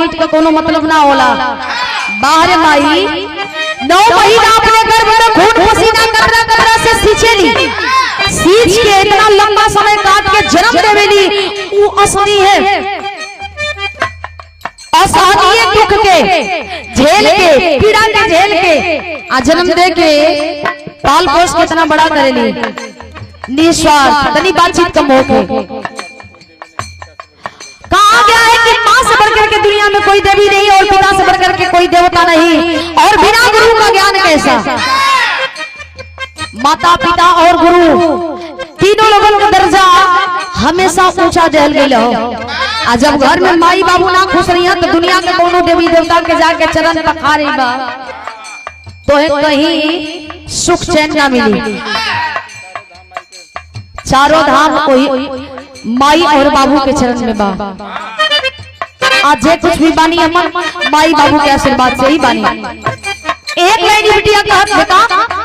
पीठ का कोनो मतलब ना होला। बाहर माई 9 महीना अपने गर्भ में खून पसीना कतरा कतरा से सींचेली, सींच के इतना लंबा समय काट के जन्म देवेली, वो असली है। असहनीय दुख के झेल के, पीड़ा के झेल के आ जन्म दे के पाल पोस के इतना बड़ा करेली, निस्वार्थ, तनी बातचीत कम होके। कहा गया है कि मां से बढ़कर के दुनिया में कोई देवी नहीं और पिता से बढ़कर के कोई देवता नहीं, और बिना गुरु का ज्ञान कैसा। माता पिता और गुरु तीनों लोगों का दर्जा हमेशा ऊंचा जल गया हो। आ जब घर में माई बाबू ना खुश रही तो दुनिया के कोनो देवी देवता के जाके चरण पखार रही बा तो कहीं सुख चैन ना मिली। चारों धाम कोई माई और बाबू के चरण में बा। आज जे कुछ भी बानी अमन माई बाबू के आशीर्वाद से ही बानी। एक लाइन बिटिया कहत बेटा